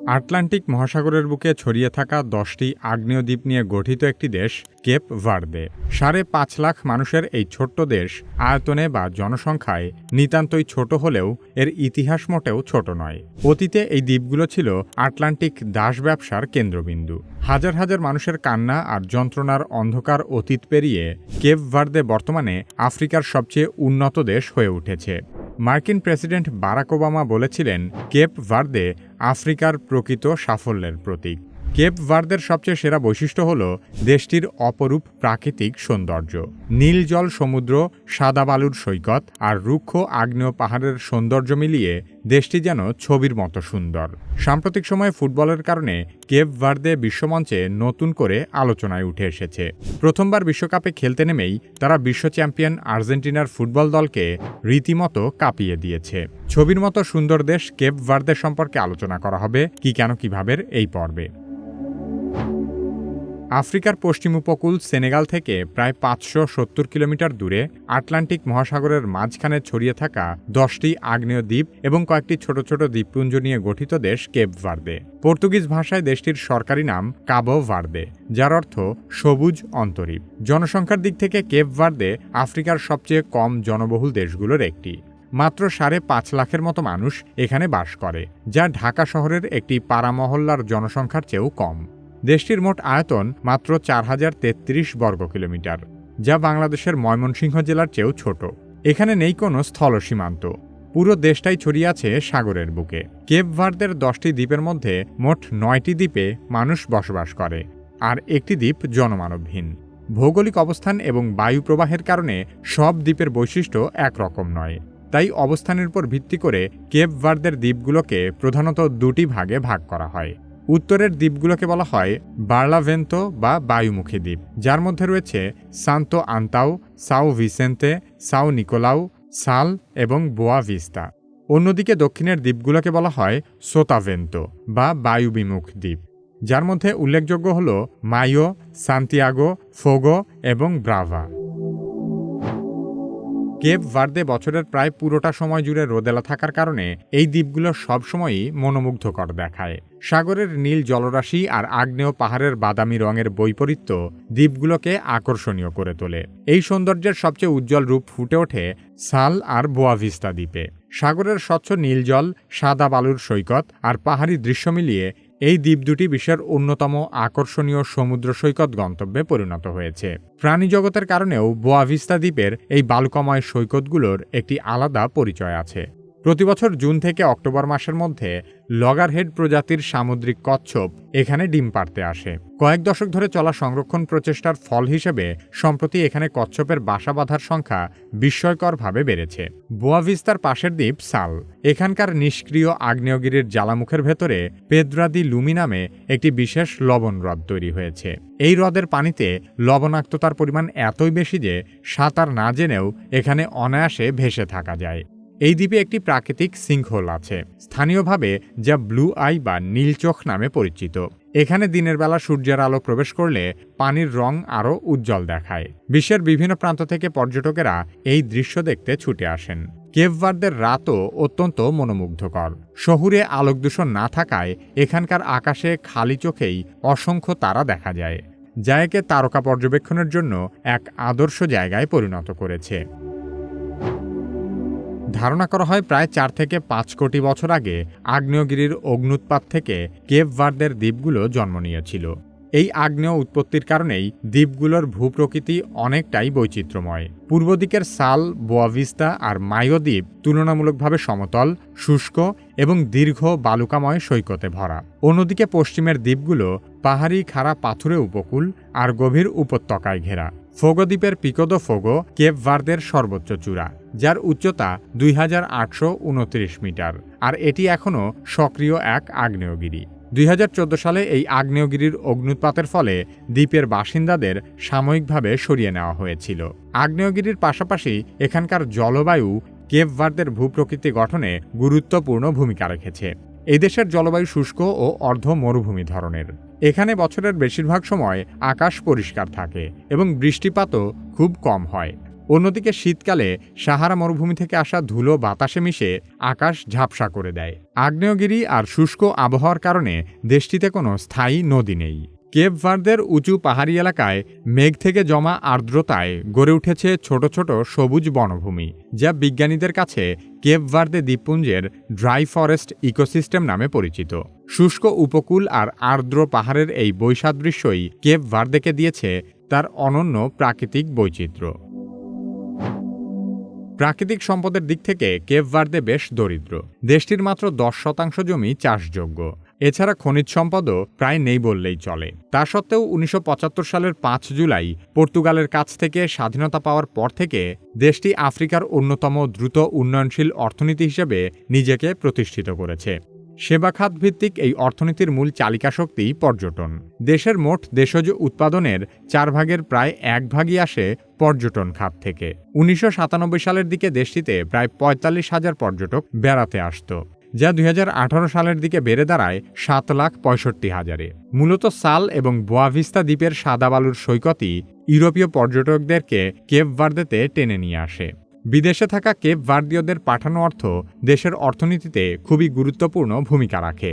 Atlantic মহাসাগরের বুকে ছড়িয়ে থাকা 10টি আগ্নেয় দ্বীপ নিয়ে গঠিত একটি দেশ কেপ ভার্দে। 5.5 লাখ মানুষের এই ছোট্ট দেশ আয়তনে বা জনসংখ্যায় নিতান্তই ছোট হলেও এর ইতিহাস মোটেও ছোট নয়। অতীতে এই দ্বীপগুলো ছিল আটলান্টিক দাস ব্যবসার কেন্দ্রবিন্দু। হাজার হাজার মানুষের কান্না আর যন্ত্রণার অন্ধকার অতীত পেরিয়ে কেপ ভার্দে বর্তমানে আফ্রিকার সবচেয়ে উন্নত দেশ হয়ে উঠেছে। মার্কিন প্রেসিডেন্ট বারাক ওবামা বলেছিলেন, কেপ ভার্দে আফ্রিকার প্রকৃত সাফল্যের প্রতীক। কেপ ভার্দের সবচেয়ে সেরা বৈশিষ্ট্য হল দেশটির অপরূপ প্রাকৃতিক সৌন্দর্য। নীল জল সমুদ্র, সাদা বালুর সৈকত আর রুক্ষ আগ্নেয় পাহাড়ের সৌন্দর্য মিলিয়ে দেশটি যেন ছবির মতো সুন্দর। সাম্প্রতিক সময়ে ফুটবলের কারণে কেপ ভার্দে বিশ্বমঞ্চে নতুন করে আলোচনায় উঠে এসেছে। প্রথমবার বিশ্বকাপে খেলতে নেমেই তারা বিশ্ব চ্যাম্পিয়ন আর্জেন্টিনার ফুটবল দলকে রীতিমতো কাঁপিয়ে দিয়েছে। ছবির মতো সুন্দর দেশ কেপ ভার্দে সম্পর্কে আলোচনা করা হবে কি কেন কিভাবে এই পর্বে। আফ্রিকার পশ্চিম উপকূল সেনেগাল থেকে প্রায় 570 কিলোমিটার দূরে আটলান্টিক মহাসাগরের মাঝখানে ছড়িয়ে থাকা 10টি আগ্নেয় দ্বীপ এবং কয়েকটি ছোট ছোট দ্বীপপুঞ্জ নিয়ে গঠিত দেশ কেপ ভার্দে। পর্তুগিজ ভাষায় দেশটির সরকারি নাম কাবো ভার্দে, যার অর্থ সবুজ অন্তরীপ। জনসংখ্যার দিক থেকে কেপ ভার্দে আফ্রিকার সবচেয়ে কম জনবহুল দেশগুলোর একটি। মাত্র 5.5 লাখের মতো মানুষ এখানে বাস করে, যা ঢাকা শহরের একটি পাড়া মহল্লার জনসংখ্যার চেয়েও কম। দেশটির মোট আয়তন মাত্র 4033 বর্গ কিলোমিটার, যা বাংলাদেশের ময়মনসিংহ জেলার চেয়েও ছোট। এখানে নেই কোনো স্থল সীমান্ত, পুরো দেশটাই ছড়িয়ে আছে সাগরের বুকে। কেপ ভার্দের 10টি দ্বীপের মধ্যে মোট 9টি দ্বীপে মানুষ বসবাস করে, আর একটি দ্বীপ জনমানবহীন। ভৌগোলিক অবস্থান এবং বায়ু প্রবাহের কারণে সব দ্বীপের বৈশিষ্ট্য একরকম নয়, তাই অবস্থানের উপর ভিত্তি করে কেপ ভার্দের দ্বীপগুলোকে প্রধানত দুটি ভাগে ভাগ করা হয়। উত্তরের দ্বীপগুলোকে বলা হয় বার্লাভেন্তো বা বায়ুমুখী দ্বীপ, যার মধ্যে রয়েছে সান্তো আন্তাও, সাও ভিসেন্তে, সাও নিকোলাও, সাল এবং বোয়া ভিস্তা। অন্যদিকে দক্ষিণের দ্বীপগুলোকে বলা হয় সোতাভেন্তো বা বায়ুবিমুখ দ্বীপ, যার মধ্যে উল্লেখযোগ্য হল মাইও, সান্তিয়াগো, ফোগো এবং ব্রাভা। কেপ ভার্দে বছরের প্রায় পুরোটা সময় জুড়ে রোদেলা থাকার কারণে এই দ্বীপগুলো সবসময়ই মনোমুগ্ধকর দেখায়। সাগরের নীল জলরাশি আর আগ্নেয় পাহাড়ের বাদামি রঙের বৈপরীত্য দ্বীপগুলোকে আকর্ষণীয় করে তোলে। এই সৌন্দর্যের সবচেয়ে উজ্জ্বল রূপ ফুটে ওঠে সাল আর বোয়া ভিস্তা দ্বীপে। সাগরের স্বচ্ছ নীল জল, সাদা বালুর সৈকত আর পাহাড়ি দৃশ্য মিলিয়ে এই দ্বীপ দুটি বিশ্বের অন্যতম আকর্ষণীয় সমুদ্র সৈকত গন্তব্যে পরিণত হয়েছে। প্রাণীজগতের কারণেও বোয়া ভিস্তা দ্বীপের এই বালুকাময় সৈকতগুলোর একটি আলাদা পরিচয় আছে। প্রতিবছর জুন থেকে অক্টোবর মাসের মধ্যে লগারহেড প্রজাতির সামুদ্রিক কচ্ছপ এখানে ডিম পাড়তে আসে। কয়েক দশক ধরে চলা সংরক্ষণ প্রচেষ্টার ফল হিসেবে সম্প্রতি এখানে কচ্ছপের বাসা বাঁধার সংখ্যা বিস্ময়করভাবে বেড়েছে। বোয়া ভিস্তার পাশের দ্বীপ সাল, এখানকার নিষ্ক্রিয় আগ্নেয়গিরির জ্বালামুখের ভেতরে পেদ্রা দি লুমি নামে একটি বিশেষ লবণ হ্রদ তৈরি হয়েছে। এই হ্রদের পানিতে লবণাক্ততার পরিমাণ এতই বেশি যে সাঁতার না জেনেও এখানে অনায়াসে ভেসে থাকা যায়। এই দ্বীপে একটি প্রাকৃতিক সিঙ্কহোল আছে, স্থানীয়ভাবে যা ব্লু আই বা নীল চোখ নামে পরিচিত। এখানে দিনের বেলা সূর্যের আলো প্রবেশ করলে পানির রং আরও উজ্জ্বল দেখায়। বিশ্বের বিভিন্ন প্রান্ত থেকে পর্যটকেরা এই দৃশ্য দেখতে ছুটে আসেন। কেপ ভার্দের রাতও অত্যন্ত মনোমুগ্ধকর। শহুরে আলোকদূষণ না থাকায় এখানকার আকাশে খালি চোখেই অসংখ্য তারা দেখা যায়, যা একে তারকা পর্যবেক্ষণের জন্য এক আদর্শ জায়গায় পরিণত করেছে। ধারণা করা হয় প্রায় 4 থেকে 5 কোটি বছর আগে আগ্নেয়গিরির অগ্ন্যুৎপাত থেকে কেপ ভার্দের দ্বীপগুলো জন্ম নিয়েছিল। এই আগ্নেয় উৎপত্তির কারণেই দ্বীপগুলোর ভূপ্রকৃতি অনেকটাই বৈচিত্র্যময়। পূর্ব দিকের সাল, বোয়া ভিস্তা আর মাইও দ্বীপ তুলনামূলকভাবে সমতল, শুষ্ক এবং দীর্ঘ বালুকাময় সৈকতে ভরা। অন্যদিকে পশ্চিমের দ্বীপগুলো পাহাড়ি খাড়া পাথুরে উপকূল আর গভীর উপত্যকায় ঘেরা। ফোগো দ্বীপের পিকো দো ফোগো কেপ ভার্দের সর্বোচ্চ চূড়া, যার উচ্চতা 2829 মিটার, আর এটি এখনও সক্রিয় এক আগ্নেয়গিরি। 2014 সালে এই আগ্নেয়গিরির অগ্ন্যুৎপাতের ফলে দ্বীপের বাসিন্দাদের সাময়িকভাবে সরিয়ে নেওয়া হয়েছিল। আগ্নেয়গিরির পাশাপাশি এখানকার জলবায়ু কেপ ভার্দের ভূপ্রকৃতি গঠনে গুরুত্বপূর্ণ ভূমিকা রেখেছে। এই দেশের জলবায়ু শুষ্ক ও অর্ধ মরুভূমি ধরনের। এখানে বছরের বেশিরভাগ সময় আকাশ পরিষ্কার থাকে এবং বৃষ্টিপাতও খুব কম হয়। অন্যদিকে শীতকালে সাহারা মরুভূমি থেকে আসা ধুলো বাতাসে মিশে আকাশ ঝাপসা করে দেয়। আগ্নেয়গিরি আর শুষ্ক আবহাওয়ার কারণে দেশটিতে কোনো স্থায়ী নদী নেই। কেপ ভার্দের উঁচু পাহাড়ি এলাকায় মেঘ থেকে জমা আর্দ্রতায় গড়ে উঠেছে ছোট ছোট সবুজ বনভূমি, যা বিজ্ঞানীদের কাছে কেপ ভার্দে দ্বীপপুঞ্জের ড্রাই ফরেস্ট ইকোসিস্টেম নামে পরিচিত। শুষ্ক উপকূল আর আর্দ্র পাহাড়ের এই বৈসাদৃশ্যই কেপ ভার্দেকে দিয়েছে তার অনন্য প্রাকৃতিক বৈচিত্র্য। প্রাকৃতিক সম্পদের দিক থেকে কেপ ভার্দে বেশ দরিদ্র। দেশটির মাত্র 10% জমি চাষযোগ্য। এছাড়া খনিজ সম্পদও প্রায় নেই বললেই চলে। তা সত্ত্বেও 1975 সালের 5 জুলাই পর্তুগালের কাছ থেকে স্বাধীনতা পাওয়ার পর থেকে দেশটি আফ্রিকার অন্যতম দ্রুত উন্নয়নশীল অর্থনীতি হিসেবে নিজেকে প্রতিষ্ঠিত করেছে। সেবা খাত ভিত্তিক এই অর্থনীতির মূল চালিকা শক্তি পর্যটন। দেশের মোট দেশজ উৎপাদনের 4 ভাগের প্রায় 1 ভাগই আসে পর্যটন খাত থেকে। 1997 সালের দিকে দেশটিতে প্রায় 45,000 পর্যটক বেড়াতে আসত, যা 2018 সালের দিকে বেড়ে দাঁড়ায় 7,65,000-এ। মূলত সাল এবং বোয়াভিস্তা দ্বীপের সাদা বালুর সৈকতই ইউরোপীয় পর্যটকদেরকে কেপ ভার্দেতে টেনে নিয়ে আসে। বিদেশে থাকা কেপ ভার্দীয়দের পাঠানো অর্থ দেশের অর্থনীতিতে খুবই গুরুত্বপূর্ণ ভূমিকা রাখে,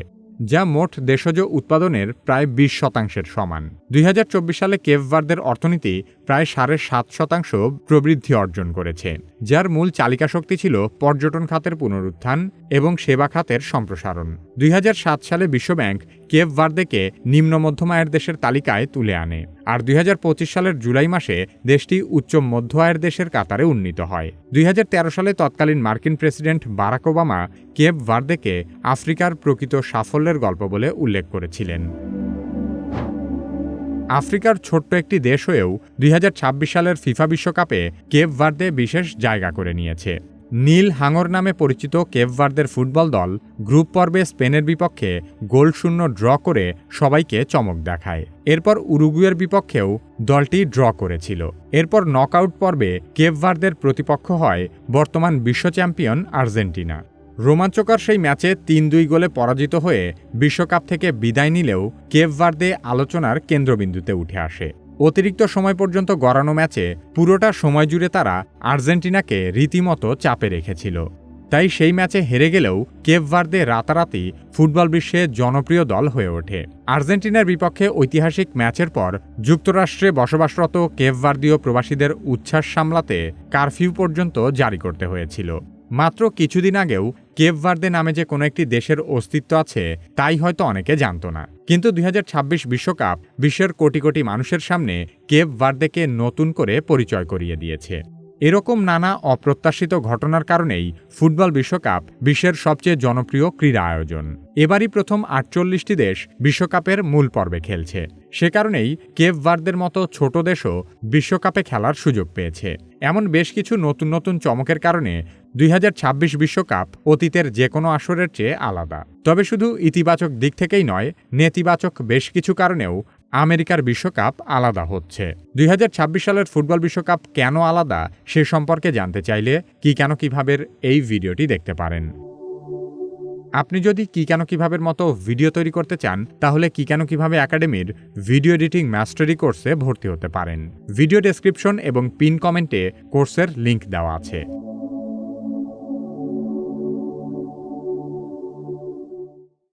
যা মোট দেশজ উৎপাদনের প্রায় 20% সমান। 2024 সালে কেপ ভার্দের অর্থনীতি প্রায় 7.5% প্রবৃদ্ধি অর্জন করেছে, যার মূল চালিকা শক্তি ছিল পর্যটন খাতের পুনরুত্থান এবং সেবা খাতের সম্প্রসারণ। 2007 সালে বিশ্বব্যাংক কেপ ভার্দেকে নিম্ন মধ্যম আয়ের দেশের তালিকায় তুলে আনে, আর 2025 সালের জুলাই মাসে দেশটি উচ্চ মধ্য আয়ের দেশের কাতারে উন্নীত হয়। 2013 সালে তৎকালীন মার্কিন প্রেসিডেন্ট বারাক ওবামা কেপ ভার্দেকে আফ্রিকার প্রকৃত সাফল্যের গল্প বলে উল্লেখ করেছিলেন। আফ্রিকার ছোট্ট একটি দেশ হয়েও 2026 সালের ফিফা বিশ্বকাপে কেপ ভার্দে বিশেষ জায়গা করে নিয়েছে। নীল হাঙর নামে পরিচিত কেপ ভার্দের ফুটবল দল গ্রুপ পর্বে স্পেনের বিপক্ষে গোলশূন্য ড্র করে সবাইকে চমক দেখায়। এরপর উরুগুয়ের বিপক্ষেও দলটি ড্র করেছিল। এরপর নকআউট পর্বে কেপ ভার্দের প্রতিপক্ষ হয় বর্তমান বিশ্ব চ্যাম্পিয়ন আর্জেন্টিনা। রোমাঞ্চকর সেই ম্যাচে 3-2 গোলে পরাজিত হয়ে বিশ্বকাপ থেকে বিদায় নিলেও কেপ ভার্দে আলোচনার কেন্দ্রবিন্দুতে উঠে আসে। অতিরিক্ত সময় পর্যন্ত গড়ানো ম্যাচে পুরোটা সময় জুড়ে তারা আর্জেন্টিনাকে রীতিমতো চাপে রেখেছিল। তাই সেই ম্যাচে হেরে গেলেও কেপ ভার্দে রাতারাতি ফুটবল বিশ্বে জনপ্রিয় দল হয়ে ওঠে। আর্জেন্টিনার বিপক্ষে ঐতিহাসিক ম্যাচের পর যুক্তরাষ্ট্রে বসবাসরত কেপ ভার্দীয় প্রবাসীদের উচ্ছ্বাস সামলাতে কারফিউ পর্যন্ত জারি করতে হয়েছিল। মাত্র কিছুদিন আগেও কেপ ভার্দে নামে যে কোনো একটি দেশের অস্তিত্ব আছে তাই হয়তো অনেকে জানত না। কিন্তু 2026 বিশ্বকাপ বিশ্বের কোটি কোটি মানুষের সামনে কেপ ভার্দেকে নতুন করে পরিচয় করিয়ে দিয়েছে। এরকম নানা অপ্রত্যাশিত ঘটনার কারণেই ফুটবল বিশ্বকাপ বিশ্বের সবচেয়ে জনপ্রিয় ক্রীড়া আয়োজন। এবারই প্রথম 48টি দেশ বিশ্বকাপের মূল পর্বে খেলছে। সে কারণেই কেপ ভার্দের মতো ছোট দেশও বিশ্বকাপে খেলার সুযোগ পেয়েছে। এমন বেশ কিছু নতুন নতুন চমকের কারণে 2026 বিশ্বকাপ অতীতের যে কোনো আসরের চেয়ে আলাদা। তবে শুধু ইতিবাচক দিক থেকেই নয়, নেতিবাচক বেশ কিছু কারণেও আমেরিকার বিশ্বকাপ আলাদা হচ্ছে। 2026 সালের ফুটবল বিশ্বকাপ কেন আলাদা সে সম্পর্কে জানতে চাইলে কি কেন কিভাবের এই ভিডিওটি দেখতে পারেন। আপনি যদি কি কেন কিভাবের মতো ভিডিও তৈরি করতে চান তাহলে কি কেন কিভাবে একাডেমির ভিডিও এডিটিং মাস্টারি কোর্সে ভর্তি হতে পারেন। ভিডিও ডেসক্রিপশন এবং পিন কমেন্টে কোর্সের লিংক দেওয়া আছে।